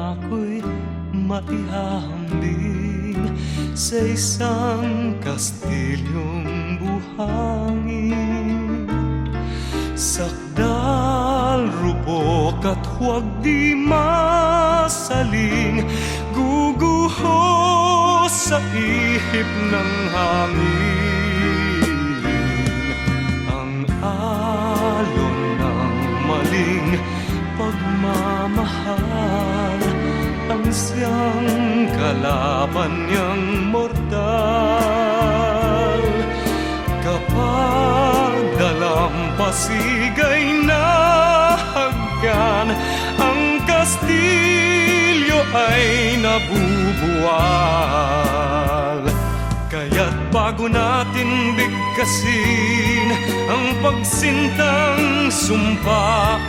ako'y maihahambing sa isang kastilyong buhangin. Sakdal, rupok at huwag di masaling, guguho sa ihip ng hangin. Ang alon ng maling pagmamahal, ang siyang kalaban niyang mortal. Kapag dalampasigay na haggan, ang kastilyo ay nabubuwal. Kaya't bago natin bigkasin ang pagsintang sumpa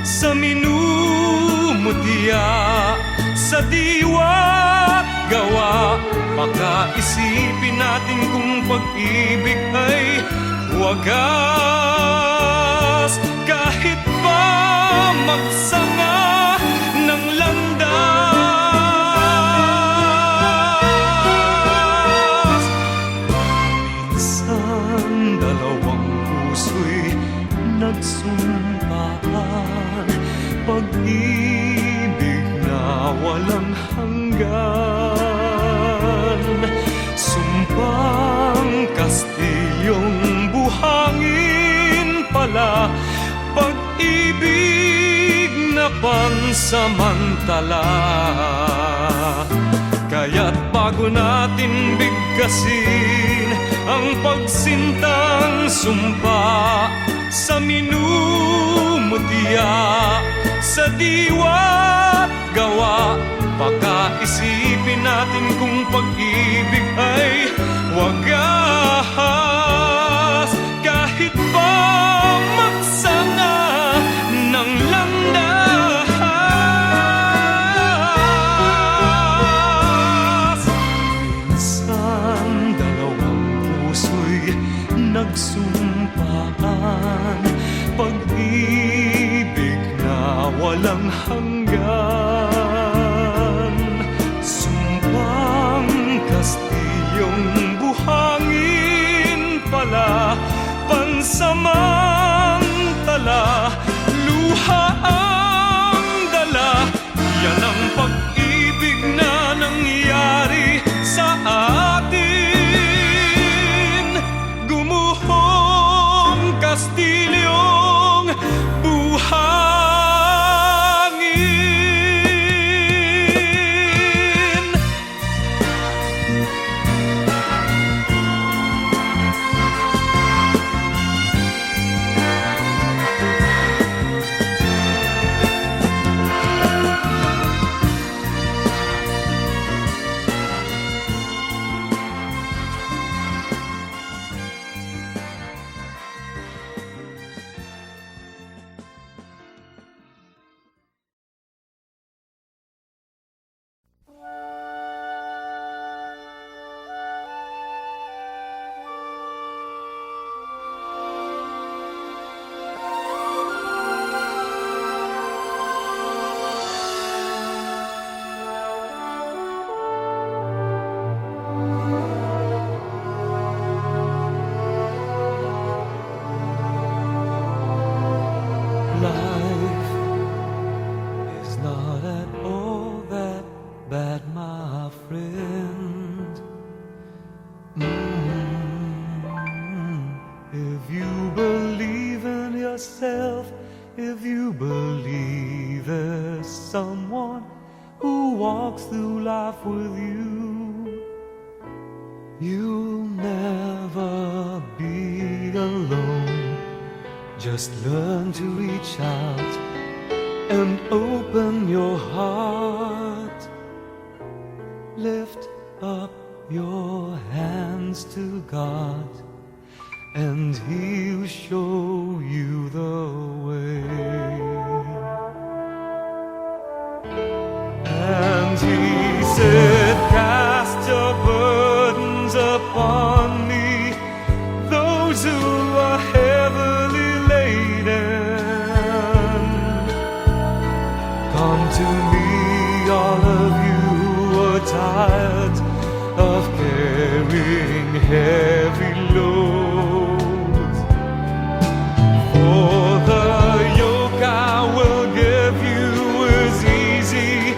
sa minumutya, sa diwa't gawa, baka isipin natin kung pag-ibig ay wagas. Kahit pa magsanga ng landas, minsan dalawang puso'y nagsumpaan, pag-ibig na walang hanggan. Sumpang kastilyong buhangin pala, pag-ibig na pansamantala. Kaya't bago natin bigkasin ang pagsintang sumpa sa minumutya, sa diwa't gawa, baka isipin natin kung pag-ibig ay wagas. Kahit pa magsanga ng landas, minsan dalawang puso'y nagsumpaan, pag-ibig na walang hanggan. Sumpang kastilyong buhangin pala, pansamantala, luha ang dala. Yan ang pag-ibig na nangyari sa atin. Gumuhong kastilyong buhangin. Life is not at all that bad, my friend. If you believe in yourself, if you believe there's someone who walks through life with you, you'll never be alone. Just learn to reach out and open your heart. Lift up your hands to God, and He'll show you the way. And He said, cast your burdens upon me, those who are heavily laden. Come to me all of you who are tired of carrying heavy loads. For the yoke I will give you is easy,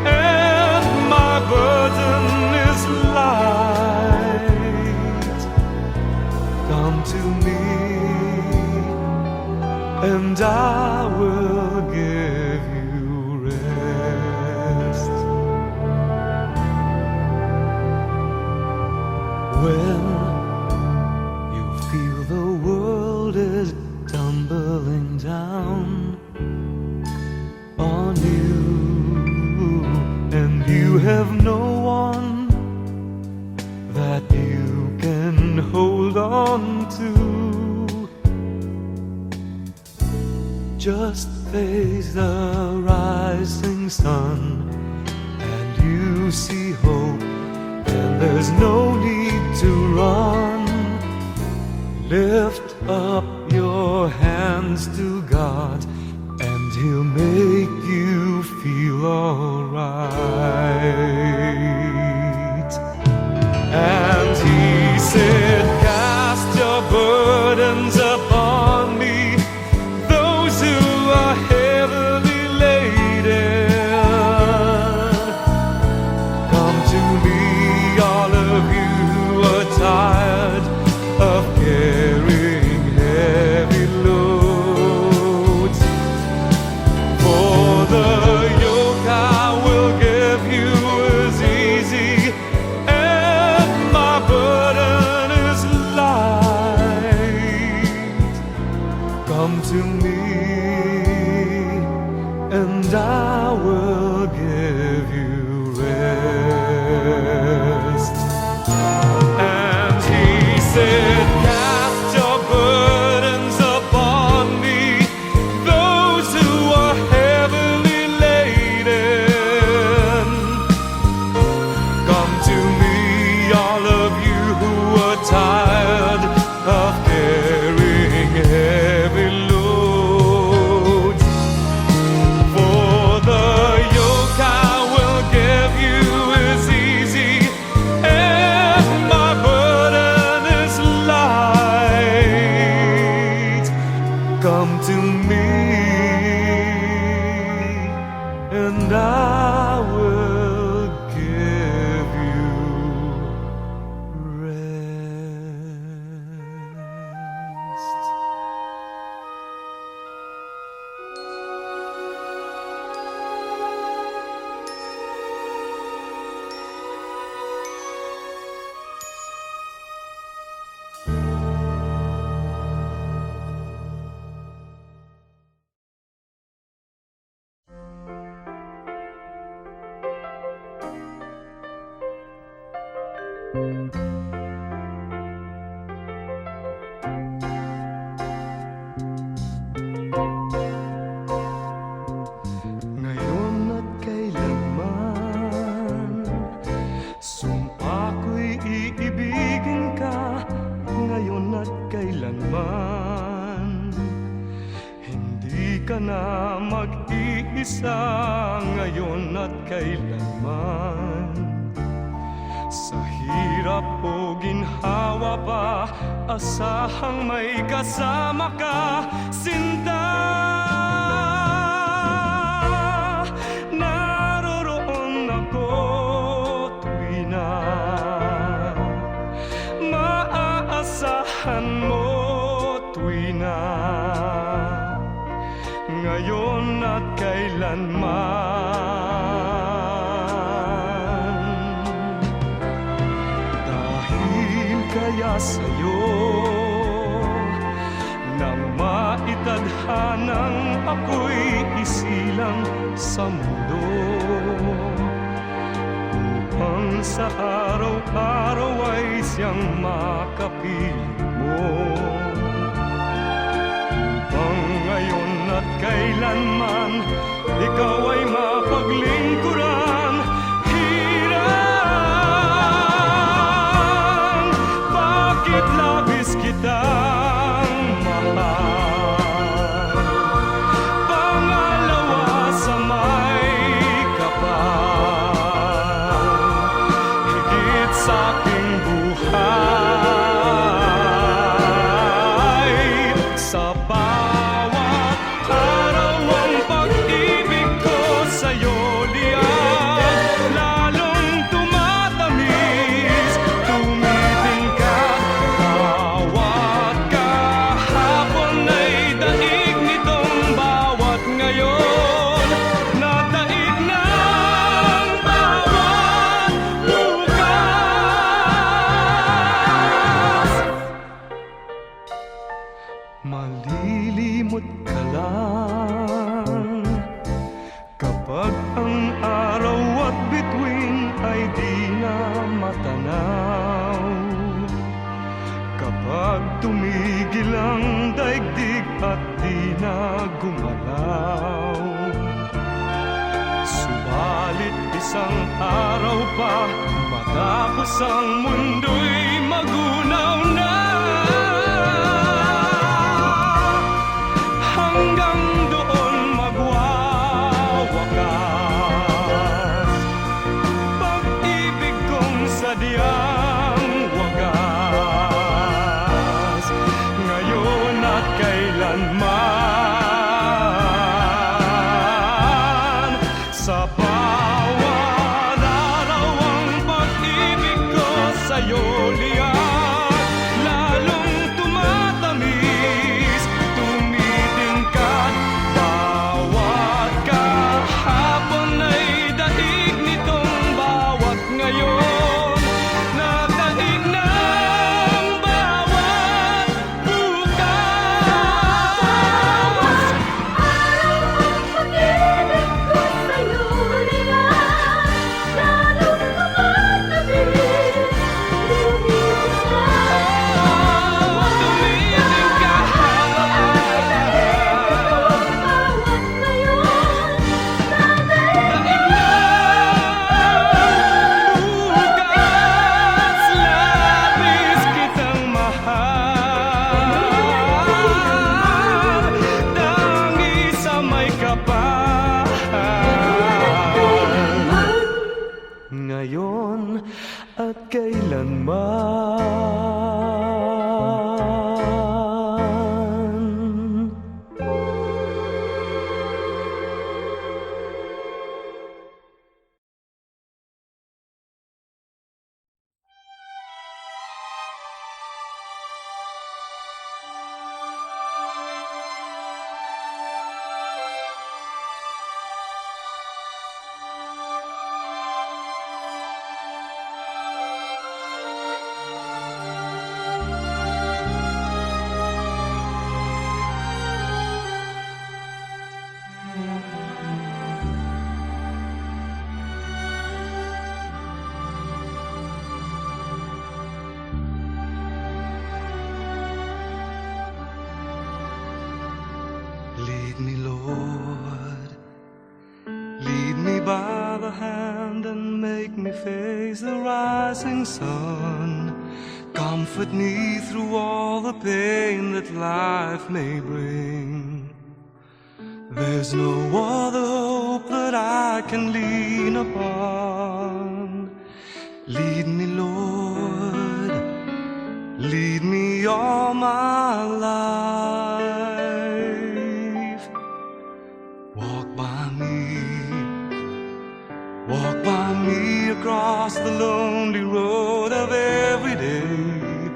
and my burden is light. Come to me, and I will give you rest. When you feel the world is tumbling down on you, and you have no one that you can hold on to, just face the rising sun, and you see hope, and there's no need to run. Lift up your hands to God, and He'll make you feel alright. And He said, cast your burdens upon me, those who are heavily laden. Come to me, all of you who are tired of carrying heavy loads. For the yoke I will give you is easy, and my burden is light. Come to me, and I will give you rest. And He said, cast your burdens upon me, those who are heavily laden. Come to me, all of you who are tired of carrying heavy loads. For the yoke I will give you is easy, and my burden is light. Come to me, and I will give you rest. Ngayon at kailanman, sumpa ko'y iibigin ka. Ngayon at kailanman, hindi ka na mag-iisa. Ngayon at kailanman, sa hirap o ginhawa pa, asahang may kasama ka, sinta. Naroroon ako tuwi na maaasahan mo, tuwi na ngayon at kailanman. Dahil kaya sa'yo nang maitadhanang ako'y isilang sa mundo, upang sa araw-araw ay siyang makapiling mo, upang ngayon at kailanman ikaw ay mapaglingkuran. Hirang, bakit labis kitang mahal? Pangalawa sa may kapal. Kapag ang araw at bituin ay di na matanaw, kapag tumigil ang daigdig at di na gumalaw, subalit isang araw pa matapos ang mundo'y magunaw na, hanggang doon magwawakas pag-ibig kong sadyang wagas, ngayon at kailanman. Sa bawat araw ang pag-ibig ko sa'yo liyan, lalong tumatamis, tumitingkad. Bawat kahapon ay daig nitong bawat ngayon, nadaig ng bawat bukas. Araw ang pag-ibig ko sa'yo liyan, lalong tumatamis, Labis kitang mahal, tangi sa may kapal, ngayon at kailanman. Lead me, Lord, lead me by the hand and make me face the rising sun. Comfort me through all the pain that life may bring. There's no other hope that I can lean upon. Lead me, Lord, lead me all my life. Walk by me across the lonely road of every day.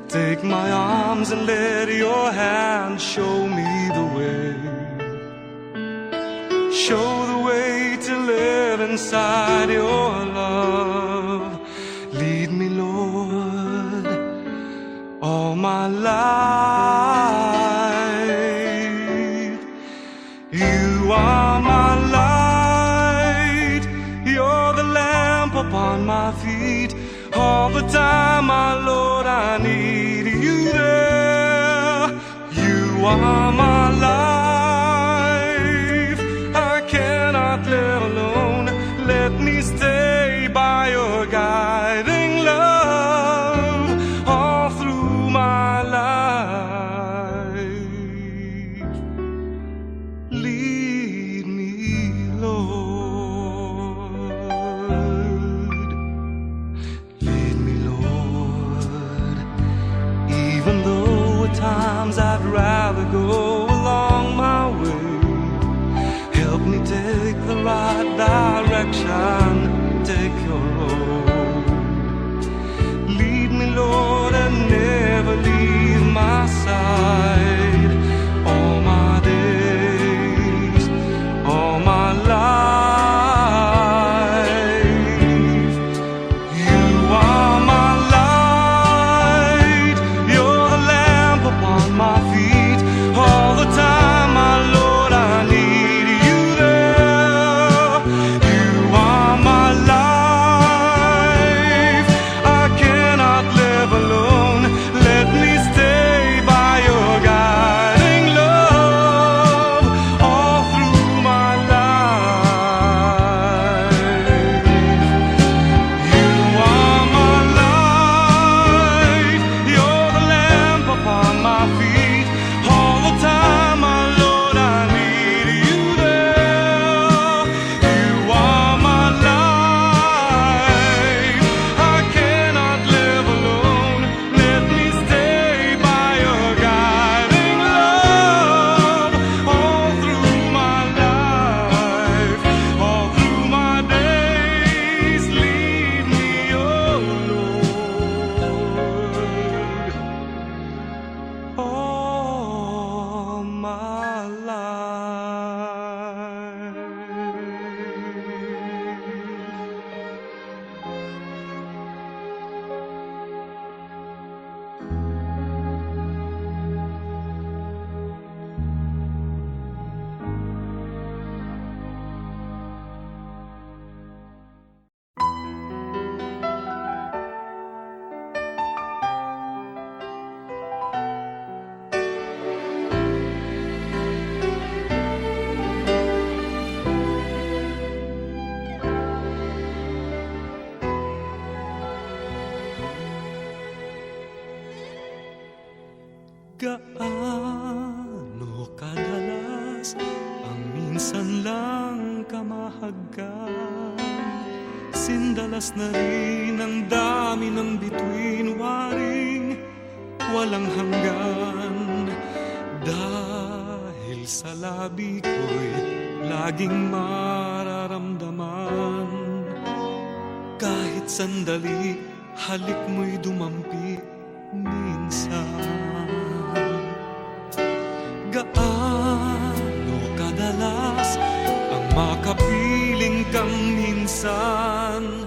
Take my arms and let your hand show me the way. Show the way to live inside your love. Lead me, Lord, all my life. You are my light, you're the lamp upon my feet. All the time, my Lord, I need you there. You are my life, I cannot live alone. Let me stay by your guiding love all through my life. Lead me, Lord. Lead me, Lord. Even though at times I'd rather go along my way, help me take the right direction, take your road. Lead me, Lord, and never leave my side. All my days, all my life. You are my light, you're the lamp upon my feet. All the time, my Lord, I need you there. Gaano kadalas ang minsan lang kamahagkan? Sindalas na rin ang dami ng bituin, waring walang hanggan. Dahil sa labi ko'y laging mararamdaman. Kahit sandali, halik mo'y dumampi minsan. Gaano kadalas ang makapiling kang minsan?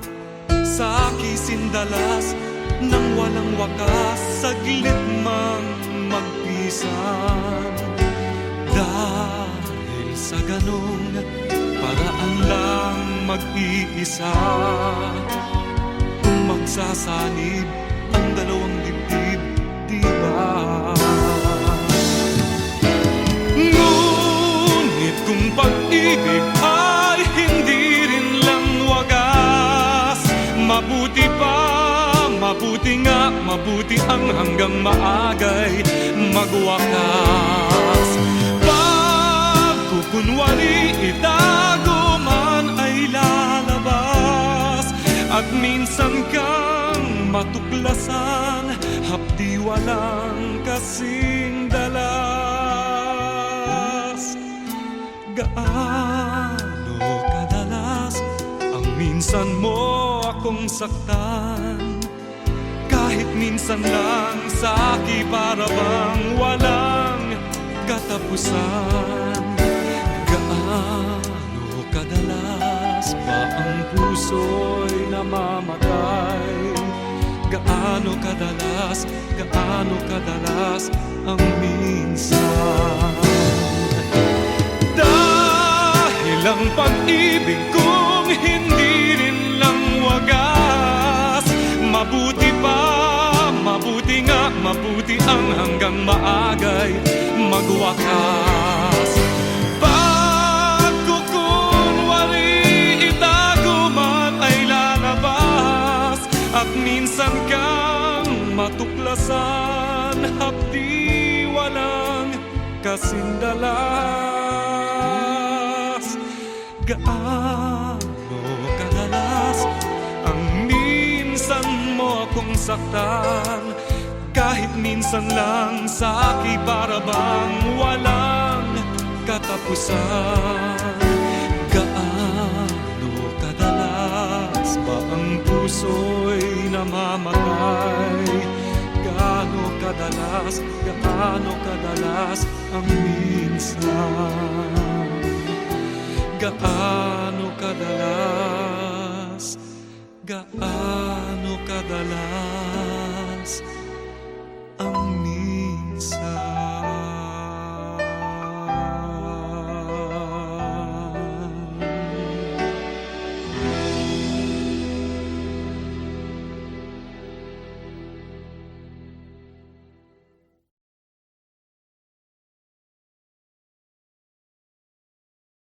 Sa kisindalas nang walang wakas, saglit mang magpisan. Dahil sa ganong paraan lang mag-iisa, magsasanib ang dalawang dibdib, di ba? Ngunit kung pag-ibig ay hindi rin lang wagas, mabuti nga, mabuti ang hanggang maagay magwakas. Pagkukunwari itago man ay lalabas, at minsan kang matuklasan, hapdi walang kasing dalas. Gaano kadalas ang minsan mo akong saktan? Kahit minsan lang sa akin para bang walang katapusan. Gaano kadalas ba ang puso'y namamatay? Gaano kadalas ang minsan? Dahil ang pag-ibig kong hindi rin lang wagas, mabuti nga, mabuti ang hanggang maagay magwakas. Pagkukunwari itago man ay lalabas, at minsan kang matuklasan, hapdi walang kasing dalas. Gaano kadalas ang minsan mo akong saktan? Kahit minsan lang sa akin para bang walang katapusan. Gaano kadalas ba ang puso'y namamatay? Gaano kadalas ang minsan? Gaano kadalas